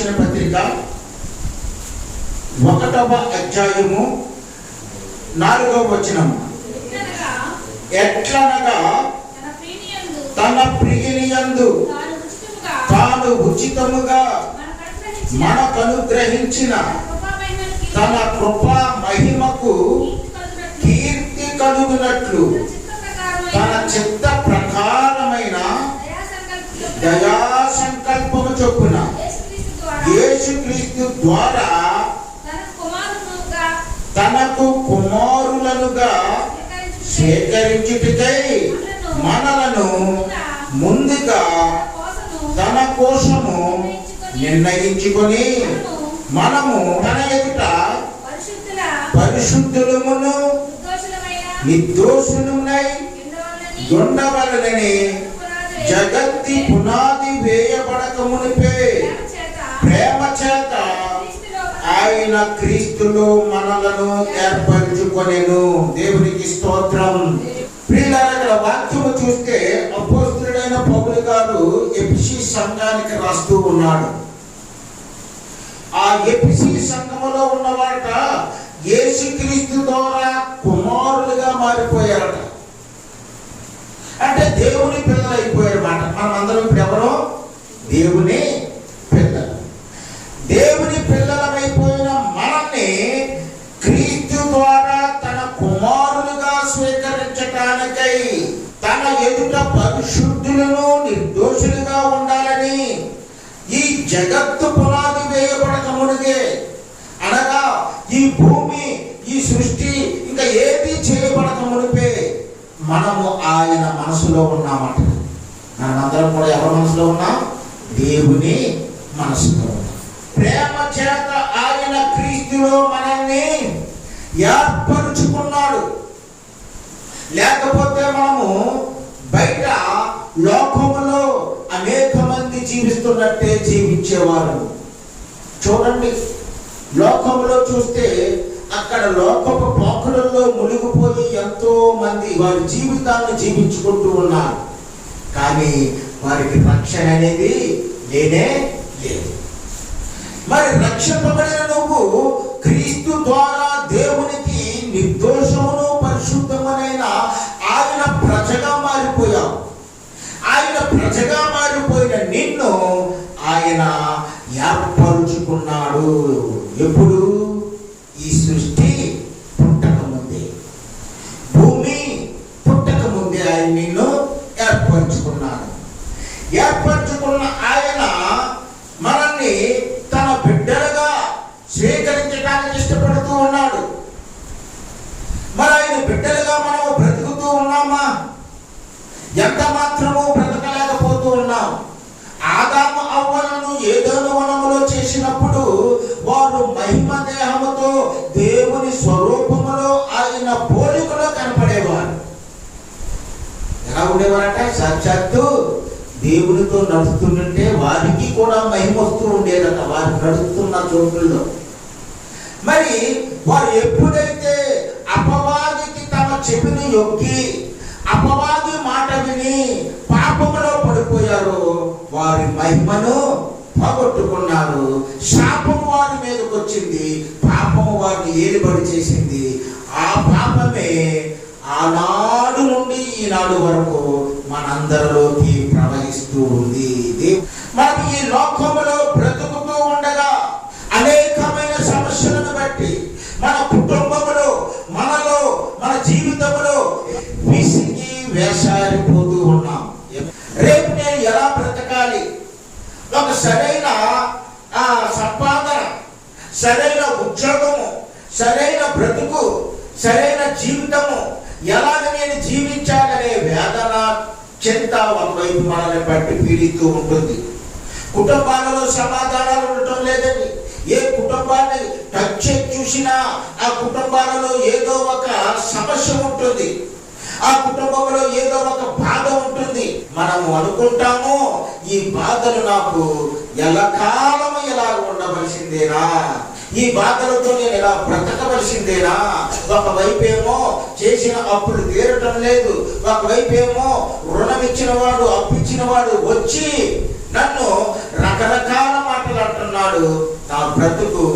రాసిన పత్రిక 1వ అధ్యాయము 4వ వచనం. ఎట్లనగా తన ప్రియునియందు తాను ఉచితముగా మనకు అనుగ్రహించిన తన కృపా మహిమకు కీర్తి కలుగునట్లు తన చిత్త ప్రకారమైన దయా సంకల్పము చొప్పున యేసుక్రీస్తు ద్వారా తనకు కుమారులనుగా స్వీకరించుటకై మనలను ముందుగా తన కోసము నిర్ణయించుకొని మనము తన ఎదుట పరిశుద్ధులమును నిర్దోషులమునై ఉండవలెనని జగత్తి పునాది వేయబడక మునిపే ప్రేమ చేత ఆయన క్రీస్తులో మనలను ఏర్పరచుకొనెను. దేవునికి స్తోత్రం. ప్రియులారా, వాక్యము చూస్తే అపోస్తలుడైన పౌలు గారు ఎఫెసీ సంఘానికి రాస్తూ ఉన్నాడు. ఆ ఎఫెసీ సంఘములో ఉన్నవాట యేసుక్రీస్తు ద్వారా కుమారులుగా మారిపోయారట. అంటే దేవుని పిల్లలు అయిపోయారు మాట. మనం అందరం ఇప్పుడు ఎవరో దేవుని పిల్లలు. దేవుని పిల్లలమైపోయిన మనల్ని క్రీస్తు ద్వారా తన కుమారులుగా స్వీకరించటానికై తన ఎదుట పరిశుద్ధులను నిర్దోషులుగా ఉండాలని ఈ జగత్తు పునాది వేయబడక మునిగే, అనగా ఈ భూమి ఈ సృష్టి ఇంకా ఏది చేయబడక మునిపే మనము ఆయన మనసులో ఉన్నామట. మనమందరం కూడా ఎవరి మనసులో ఉన్నాం? దేవుని మనసులో ఉన్నాం. ప్రేమ చేత ఆయన క్రీస్తులో మనల్ని ఏర్పరుచుకున్నాడు. లేకపోతే మనము బయట లోకములో అనేక మంది జీవిస్తున్నట్టే జీవించేవారు. చూడండి, లోకములో చూస్తే అక్కడ లోకపు పోకడల్లో మునిగిపోయి ఎంతో మంది వారి జీవితాన్ని జీవించుకుంటూ ఉన్నారు. కానీ వారికి రక్షణ అనేది లేనే లేదు. మరి రక్షింపబడిన నువ్వు క్రీస్తు ద్వారా దేవునికి నిర్దోషమును పరిశుద్ధమైన ఆయన ప్రజగా మారిపోయావు. ఆయన ప్రజగా మారిపోయిన నిన్ను ఆయన ఏర్పరుచుకున్నాడు. ఎప్పుడు? ఈ సృష్టి పుట్టక ముందే, భూమి పుట్టక ముందే ఆయన నిన్ను ఏర్పరచుకున్నాడు. ఏర్పరచుకున్న ఆయన మనల్ని తన బిడ్డలుగా స్వీకరించడానికి ఇష్టపడుతూ ఉన్నాడు. మరి ఆయన బిడ్డలుగా మనము బ్రతుకుతూ ఉన్నామా? ఎంత మాత్రము బ్రతకలేకపోతూ ఉన్నాం. ఆదాము అవ్వలను ఏదోను వనములో చేసినప్పుడు వారు మహిమ దేహముతో దేవుని స్వరూపములో ఆయన పోలికలో కనపడేవారు. ఎలా ఉండేవారట? సాక్షాత్తు దేవునితో నడుస్తుంటే వారికి కూడా మహిమ వస్తూ ఉండేదట వారు నడుస్తున్న చోట్లలో. మరి వారు ఎప్పుడైతే అపవాదికి తమ చెవిని యొక్కి అపవాది మాట విని పాపములో పడిపోయారో వారి మహిమను పోగొట్టుకున్నారు. శాపము వారి మీదకి వచ్చింది. పాపము వారిని ఏలుబడి చేసింది. ఆ పాపమే ఆనాడు నుండి ఈనాడు వరకు మనందరిలోకి ప్రవహిస్తూ ఉంది. మనకి ఈ లోకములో బ్రతుకుతూ ఉండగా అనేకమైన సమస్యలను బట్టి మన కుటుంబములో, మనలో, మన జీవితంలో విసిగి వేసారిపోతూ ఉన్నాం. రేపు నేను ఎలా బ్రతకాలి? ఒక సరైన సంపాదన, సరైన ఉద్యోగము, సరైన బ్రతుకు, సరైన జీవితము ఎలాగ నేను జీవించాలనే వేదన, చింత ఒకవైపు మనల్ని బట్టి పీడిస్తూ ఉంటుంది. కుటుంబాలలో సమాధానాలు ఉండటం లేదని ఏ కుటుంబాన్ని టచ్ చూసినా ఆ కుటుంబాలలో ఏదో ఒక సమస్య ఉంటుంది. ఆ కుటుంబంలో ఏదో ఒక బాధ ఉంటుంది. మనము అనుకుంటాము, ఈ బాధలు నాకు ఎల్లకాలము ఇలా ఉండవలసిందేనా, ఈ బాధలతో నేను ఇలా బ్రతకవలసిందేనా. ఒకవైపేమో చేసిన అప్పులు తీరటం లేదు, ఒకవైపేమో రుణం ఇచ్చిన వాడు, అప్పు ఇచ్చిన వాడు వచ్చి నన్ను రకరకాల మాటలు అంటున్నాడు. నా బ్రతుకు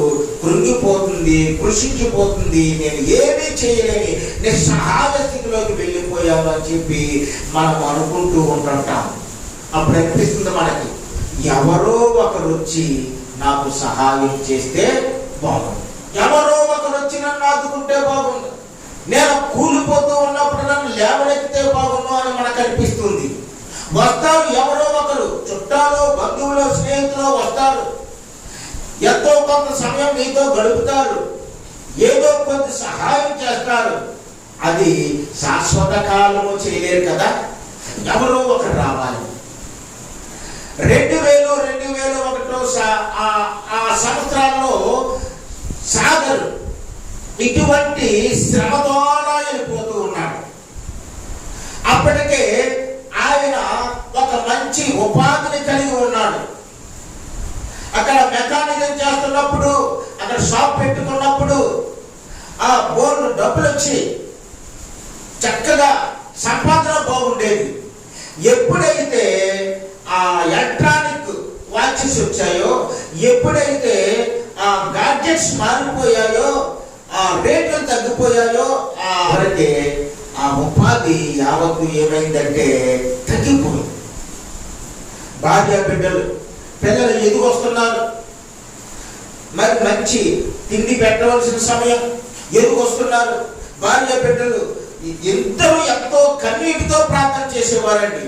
కృంగిపోతుంది, కృషించిపోతుంది, నేను ఏమీ చేయలేని నిస్సహాయ స్థితిలోకి వెళ్ళిపోయాను అని చెప్పి మనం అనుకుంటూ ఉంటుంటాం. అప్పుడు అనిపిస్తుంది మనకి, ఎవరో ఒకరు వచ్చి నాకు సహాయం చేస్తే బాగుంది, ఎవరో ఒకరు వచ్చి నన్ను ఆదుకుంటే బాగుంది, నేను కూలిపోతూ ఉన్నప్పుడు నన్ను లేవనెత్తితే బాగుండు అని మనకు అనిపిస్తుంది. వస్తారు ఎవరో ఒకరు, చుట్టాలు, బంధువులు, స్నేహితులు వస్తారు, ఎంతో కొంత సమయం నీతో గడుపుతారు, ఏదో కొంత సహాయం చేస్తారు. అది శాశ్వత కాలము చేయలేరు కదా, ఎవరో ఒకరు రావాలి. 2001 ఆ సంవత్సరాల్లో సాగర్ ఇటువంటి శ్రమ ద్వారా వెళ్ళిపోతూ ఉన్నాడు. అప్పటికే ఆయన ఒక మంచి ఉపాధిని కలిగి ఉన్నాడు. అక్కడ మెకానిజం చేస్తున్నప్పుడు, అక్కడ షాప్ పెట్టుకున్నప్పుడు ఆ బోర్డు డబ్బులు వచ్చి చక్కగా సంపాదన బాగుండేది. ఎప్పుడైతే ఆ ఎలక్ట్రానిక్ వాచెస్ వచ్చాయో, ఎప్పుడైతే ఆ గాడ్జెట్స్ మారిపోయాయో, ఆ రేట్లు తగ్గిపోయాయో, వరకే ఆ ఉపాధి యావత్తు ఏమైందంటే తగ్గిపోయింది. భార్య పిల్లలు ఎదుగొస్తున్నారు, మరి మంచి తిండి పెట్టవలసిన సమయం, ఎదుగొస్తున్నారు. భార్య బిడ్డలు ఇద్దరు ఎంతో కన్నీటితో ప్రార్థన చేసేవారండి.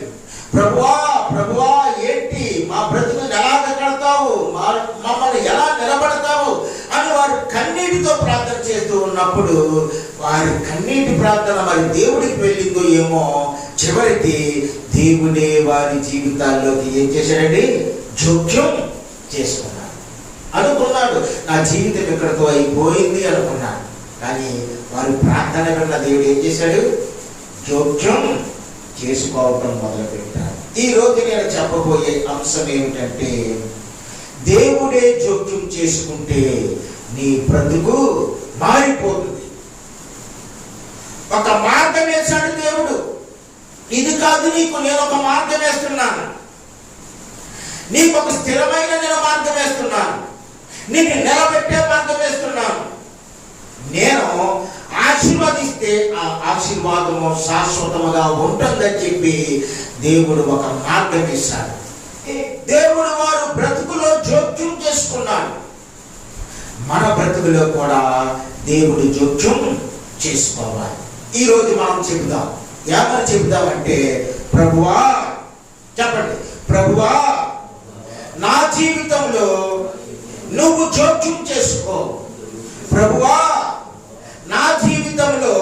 ప్రభువా ప్రభువా, ఏంటి మా బ్రతుకుని ఎలా కడతావు, మమ్మల్ని ఎలా నిలబడతావు అని వారు కన్నీటితో ప్రార్థన చేస్తూ ఉన్నప్పుడు వారి కన్నీటి ప్రార్థన మరి దేవుడికి వెళ్ళిందో ఏమో, చివరికి దేవుడే వారి జీవితాల్లోకి ఏం చేశాడండి, జోక్యం చేసుకున్నాడు. అనుకున్నాడు నా జీవితం ఇక్కడితో అయిపోయింది అనుకున్నాడు. కానీ వారి ప్రార్థన విన్న దేవుడు ఏం చేశాడు, జోక్యం చేసుకోవటం మొదలు పెట్టాడు. ఈ రోజు నేను చెప్పబోయే అంశం ఏమిటంటే, దేవుడే జోక్యం చేసుకుంటే నీ బ్రతుకు మారిపోతుంది. ఒక మార్గం వేశాడు దేవుడు. ఇది కాదు నీకు, నేను ఒక మార్గం వేస్తున్నాను, నీకు ఒక స్థిరమైన నేను మార్గం వేస్తున్నాను, నీకు నిలబెట్టే మార్గం వేస్తున్నాను. నేను ఆశీర్వదిస్తే ఆ ఆశీర్వాదము శాశ్వతముగా ఉంటుందని చెప్పి దేవుడు ఒక మార్గం ఇస్తాడు. దేవుడు వారు బ్రతుకులో జోక్యం చేసుకున్నాడు. మన బ్రతుకులో కూడా దేవుడు జోక్యం చేసుకోవాలి. ఈరోజు మనం చెబుదాం, ఏమని చెబుదామంటే, ప్రభువా, చెప్పండి, ప్రభువా నా జీవితంలో నువ్వు జోక్యం చేసుకో. ప్రభువా నా జీవితంలో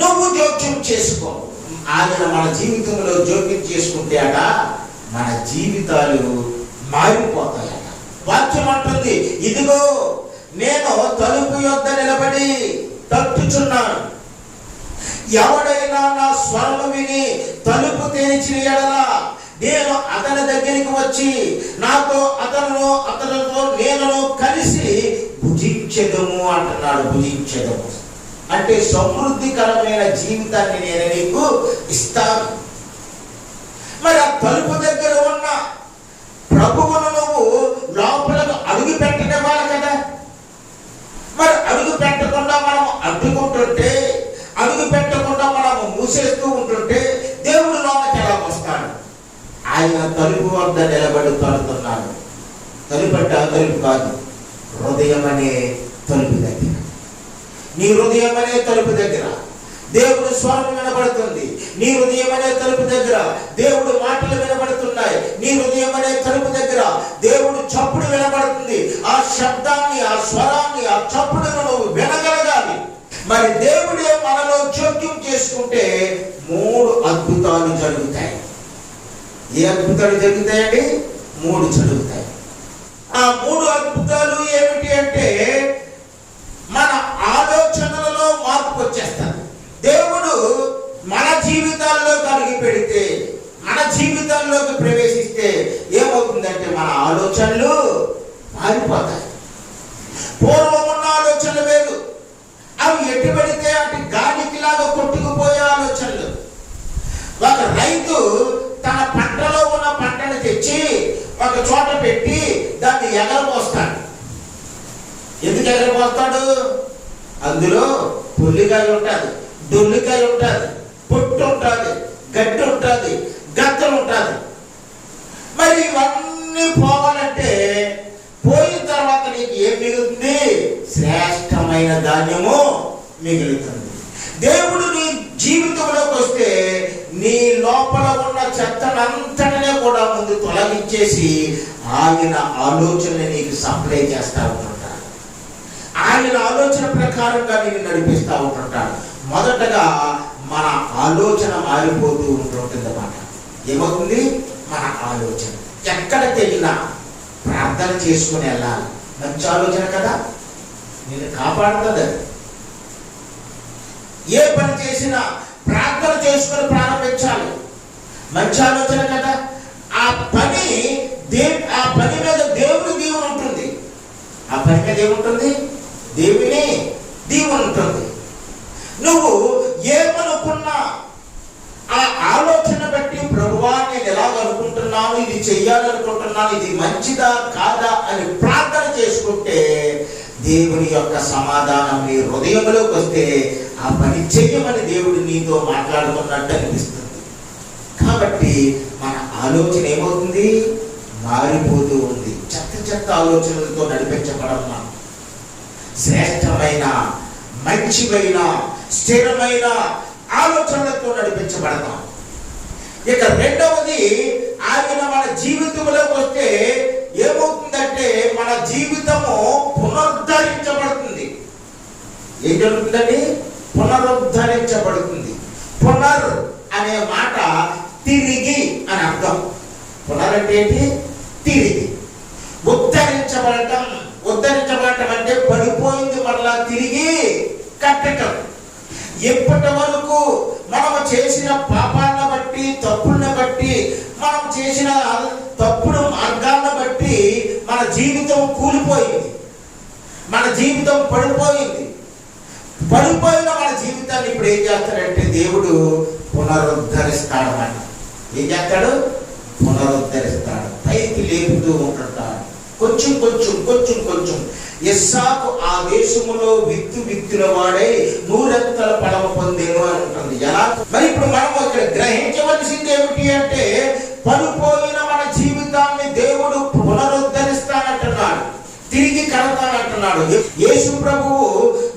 నువ్వు జోక్యం చేసుకో. ఆయన మన జీవితంలో జోక్యం చేసుకుంటే అట మన జీవితాలు మారిపోతాయట. వాక్యం అంటుంది, ఇదిగో నేను తలుపు యొద్ద నిలబడి తట్టుచున్నాను, ఎవడైనా నా స్వరము విని తలుపు తెరిచిన యెడల నేను అతని దగ్గరికి వచ్చి అతనితో నేను కలిసి భుజించెదము అంటున్నాడు. భుజించెదము అంటే సమృద్ధికరమైన జీవితాన్ని నేను నీకు ఇస్తాను. మరి ఆ తలుపు దగ్గర ఉన్న ప్రభువును నువ్వు లోపలకు అడుగు పెట్టనివ్వాలి కదా. మరి అడుగు పెట్టకుండా మనం అడ్డుకుంటుంటే, అడుగు పెట్టకుండా మనం మూసేస్తూ ఉంటుంటే దేవుడు లోపలికి ఎలా వస్తాడు? ఆయన తలుపు వద్ద నిలబడి తడుతున్నాడు. తలుపు కాదు, హృదయం అనే తలుపు దగ్గర, నీ హృదయం అనే తలుపు దగ్గర దేవుడు స్వరం వినబడుతుంది. నీ హృదయం అనే తలుపు దగ్గర దేవుడు మాటలు వినబడుతున్నాయి. నీ హృదయం అనే తలుపు దగ్గర దేవుడు చప్పుడు వినబడుతుంది. ఆ శబ్దాన్ని, ఆ స్వరాన్ని, ఆ చప్పుడును నువ్వు వినగలగాలి. మరి దేవుడే మనలో జోక్యం చేసుకుంటే 3 అద్భుతాలు జరుగుతాయి. ఏ అద్భుతాలు జరుగుతాయండి? 3 జరుగుతాయి. ఆ 3 అద్భుతాలు ఏమిటి అంటే, మన ఆలోచనలలో మార్పు వచ్చేస్తుంది. దేవుడు మన జీవితాల్లోకి అడుగు పెడితే, మన జీవితాల్లోకి ప్రవేశిస్తే ఏమవుతుందంటే మన ఆలోచనలు మారిపోతాయి. పూర్వం ఉన్న ఆలోచనలు వేరు, అవి ఎటు పెడితే అటు గాలికి లాగా కొట్టుకుపోయే ఆలోచనలు. ఒక రైతు తన పంటలో ఉన్న పంటను తెచ్చి ఒక చోట పెట్టి దాన్ని ఎగరపోస్తాడు. ఎందుకు ఎగరపోస్తాడు? అందులో పుల్లికాయ ఉంటుంది, డొల్లికాయ ఉంటుంది, పొట్టు ఉంటుంది, గడ్డి ఉంటుంది, గద్దలు ఉంటుంది. మరి ఇవన్నీ పోవాలంటే పోయిన తర్వాత నీకు ఏం మిగులుతుంది? శ్రేష్టమైన ధాన్యము మిగులుతుంది. దేవుడు నీ జీవితంలోకి వస్తే నీ లోపల ఉన్న చెత్తనంతటనే కూడా ముందు తొలగించేసి ఆయన ఆలోచనని నీకు సప్లై చేస్తూ ఉంటుంటాడు. ఆయన ఆలోచన ప్రకారంగా నేను నడిపిస్తూ ఉంటుంటాడు. మొదటగా మన ఆలోచన మారిపోతూ ఉంటుంటుంది అన్నమాట. ఏమవుతుంది? మన ఆలోచన ఎక్కడికి వెళ్ళినా ప్రార్థన చేసుకుని వెళ్ళాలి. మంచి ఆలోచన కదా, నేను కాపాడుతుంది. అది ఏ పని చేసినా ప్రార్థన చేసుకుని ప్రారంభించాలి. మంచి ఆలోచన కదా. ఆ పని మీద దేవుని దీవెన ఉంటుంది. ఆ పని మీద ఏముంటుంది? దేవుని దీవెన ఉంటుంది. నువ్వు ఏమనుకున్నా ఆ ఆలోచన బట్టి ప్రభువా నేను ఎలాగనుకుంటున్నాను, ఇది చెయ్యాలనుకుంటున్నాను, ఇది మంచిదా కాదా అని ప్రార్థన చేసుకుంటే దేవుని యొక్క సమాధానం నీ హృదయంలోకి వస్తే ఆ పని చెయ్యమని దేవుడు నీతో మాట్లాడుతున్నట్టు అనిపిస్తుంది. కాబట్టి మన ఆలోచన ఏమవుతుంది? మారిపోతూ ఉంది. చెత్త ఆలోచనలతో నడిపించబడమ్మా. శ్రేష్టమైన, మంచివైన, స్థిరమైన ఆలోచనలతో నడిపించబడతాం. ఇక రెండవది, ఆయన మన జీవితంలోకి వస్తే ఏమవుతుందంటే మన జీవితము పునరుద్ధరించబడుతుంది. ఏం జరుగుతుందండి? పునరుద్ధరించబడుతుంది. పునర్ అనే మాట తిరిగి అని అర్థం. పునర్ అంటే ఏంటి? తిరిగి. ఉద్ధరించబడటం. ఉద్ధరించబడటం అంటే పడిపోయింది మరలా తిరిగి కట్టటం. ఎప్పటి వరకు మనం చేసిన పాపాలను బట్టి, తప్పులను బట్టి, మనం చేసిన తప్పుడు మార్గాలను బట్టి మన జీవితం కూలిపోయింది, మన జీవితం పడిపోయింది. పడిపోయిన మన జీవితాన్ని ఇప్పుడు ఏం చేస్తాడంటే దేవుడు పునరుద్ధరిస్తాడన్నమాట. ఏం చేస్తాడు? పునరుద్ధరిస్తాడు. పైకి లేపుతూ ఉంటుంటాడు. కొంచెం కొంచెం కొంచెం కొంచెం. ఇస్సాకు ఆ దేశములో విత్తుల వాడే నూరంతల ఫలము పొందేను అని ఉంటుంది. ఎలా? మరి ఇప్పుడు మనం ఇక్కడ గ్రహించవలసింది ఏమిటి అంటే పడిపోయిన మన జీవితాన్ని దేవుడు పునరుద్ధరిస్తానంటున్నాడు, తిరిగి కడతానంటున్నాడు. యేసు ప్రభువు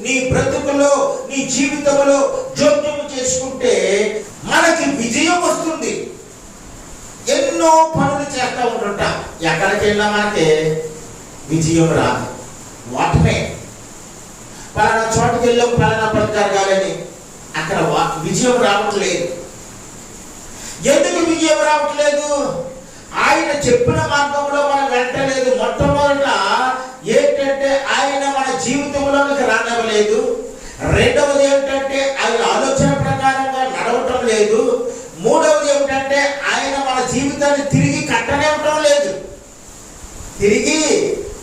నీ బ్రతుకులో, నీ జీవితంలో జోక్యం చేసుకుంటే మనకి విజయం వస్తుంది. ఎన్నో పనులు చేస్తూ ఉంటుంటాం. ఎక్కడికి వెళ్ళినా మనకి విజయం రాదు, వాటమే. పలానా చోటుకి వెళ్ళాం, పలానా పని జరగాలని, అక్కడ విజయం రావట్లేదు. ఎందుకు విజయం రావట్లేదు? ఆయన చెప్పిన మార్గంలో మనం వెళ్ళలేదు. మొట్టమొదట ఏంటంటే ఆయన మన జీవితంలోనికి రానివ్వలేదు. రెండవది ఏంటంటే ఆయన ఆలోచన ప్రకారంగా నడవటం లేదు. మూడవది ఏమిటంటే ఆయన మన జీవితాన్ని తిరిగి కట్టనివ్వటం లేదు. తిరిగి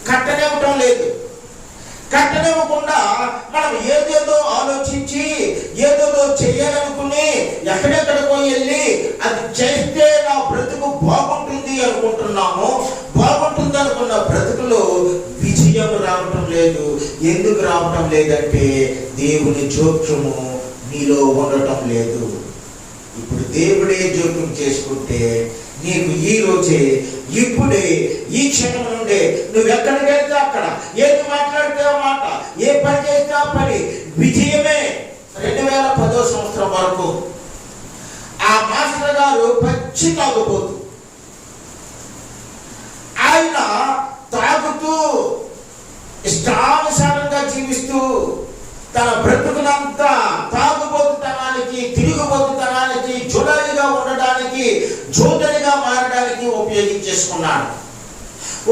కట్టనివ్వటం లేదు. కట్టనివ్వకుండా మనం ఏదేదో ఆలోచించి ఏదేదో చెయ్యాలనుకుని ఎక్కడెక్కడికో వెళ్ళి అది చేస్తే నా బ్రతుకు బాగుంటుంది అనుకుంటున్నాము. బాగుంటుంది అనుకున్న బ్రతుకులో విజయం రావటం లేదు. ఎందుకు రావటం లేదంటే దేవుని జోక్యము నీలో ఉండటం లేదు. ఇప్పుడు దేవుడే జోక్యం చేసుకుంటే నీకు ఈ రోజే, ఇప్పుడే, ఈ క్షణం నుండే నువ్వు ఎక్కడికి వెళ్తే అక్కడ, ఏది మాట్లాడితే ఆ మాట, ఏ పని చేస్తే ఆ పని విజయమే. 2010వ సంవత్సరం వరకు ఆ మాస్టర్ గారు పచ్చి తాగుబోతు. ఆయన తాగుతూ ఇష్టానుసారంగా జీవిస్తూ తన బ్రతుకునంతా తాగుబోతుతనానికి, తిరుగుబోతుతనానికి, జుడాయిగా ఉండడానికి, జోదరిగా మారడానికి ఉపయోగించేసుకున్నాడు.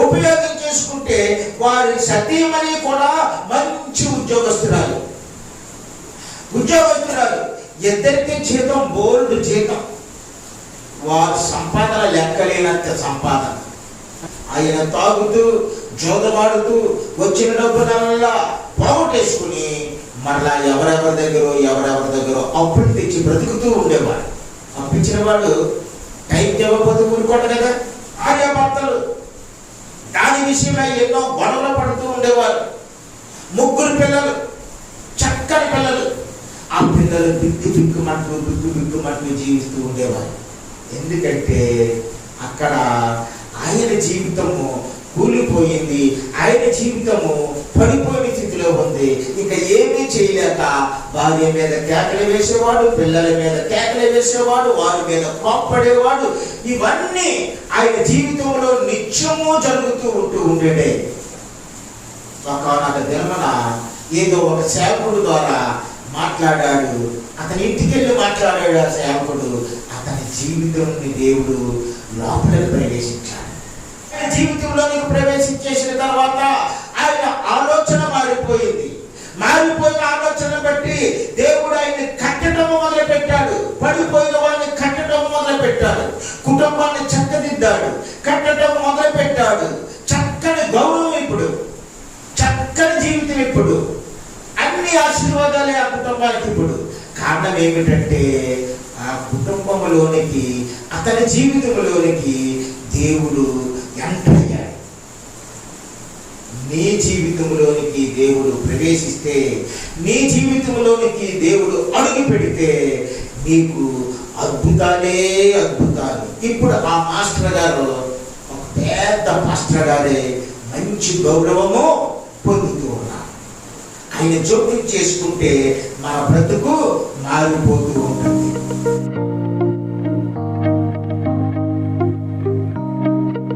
ఉపయోగించేసుకుంటే వారి సతీమణి కూడా మంచి ఉద్యోగస్తురాలు. ఇద్దరికి జీతం, బోల్డ్ జీతం. వారి సంపాదన లెక్కలేనంత సంపాదన. ఆయన తాగుతూ, జోదమాడుతూ వచ్చిన డబ్బునల్లా పోగొట్టేసుకుని మరలా ఎవరెవరి దగ్గర అప్పులు తెచ్చి బ్రతుకుతూ ఉండేవాడు. అప్పించిన వాడు టైంకి ఇవ్వకపోతే ఊరుకోండి కదా. భార్యాభర్తలు దాని విషయమై ఎన్నో గొడవలు పడుతూ ఉండేవారు. 3 పిల్లలు, చక్కని పిల్లలు. ఆ పిల్లలు బిక్కుమంటూ జీవిస్తూ ఉండేవారు. ఎందుకంటే అక్కడ ఆయన జీవితము కూలిపోయింది, ఆయన జీవితము పడిపోయిన స్థితిలో ఉంది. ఇంకా ఏమీ చేయలేక భార్య మీద కేకలు వేసేవాడు, పిల్లల మీద కేకలు వేసేవాడు, వారి మీద కోప్పడేవాడు. ఇవన్నీ ఆయన జీవితంలో నిత్యము జరుగుతూ ఉండేదే. ఒకనొక దినమున ఏదో ఒక సేవకుడు ద్వారా మాట్లాడాడు. అతని ఇంటికి వెళ్ళి మాట్లాడాడు. ఆ సేవకుడు అతని జీవితంని దేవుడు లోపలికి ప్రవేశించాడు. ఆయన జీవితంలోనికి ప్రవేశించేసిన తర్వాత ఆయన ఆలోచన మారిపోయింది. మారిపోయిన ఆలోచన బట్టి దేవుడు ఆయన్ని కట్టడం మొదలు పెట్టాడు. పడిపోయిన వాడిని కట్టడం మొదలు పెట్టాడు. కుటుంబాన్ని చక్కదిద్దాడు, కట్టడం మొదలు పెట్టాడు. చక్కని గౌరవం, ఇప్పుడు చక్కని జీవితం, ఇప్పుడు అన్ని ఆశీర్వాదాలే ఆ కుటుంబానికి. ఇప్పుడు కారణం ఏమిటంటే ఆ కుటుంబంలోనికి, అతని జీవితంలోనికి దేవుడు ఎంటర్ అయ్యాడు. నీ జీవితంలోనికి దేవుడు ప్రవేశిస్తే, నీ జీవితంలోనికి దేవుడు అడుగు పెడితే నీకు అద్భుతాలే అద్భుతాలు. ఇప్పుడు ఆ మాస్టర్ గారు, ఒక పెద్ద మాస్టర్ గారే మంచి గౌరవము పొందుతూ ఉన్నారు. ఆయన జోక్యం చేసుకుంటే మన బ్రతుకు మారిపోతూ ఉంటుంది.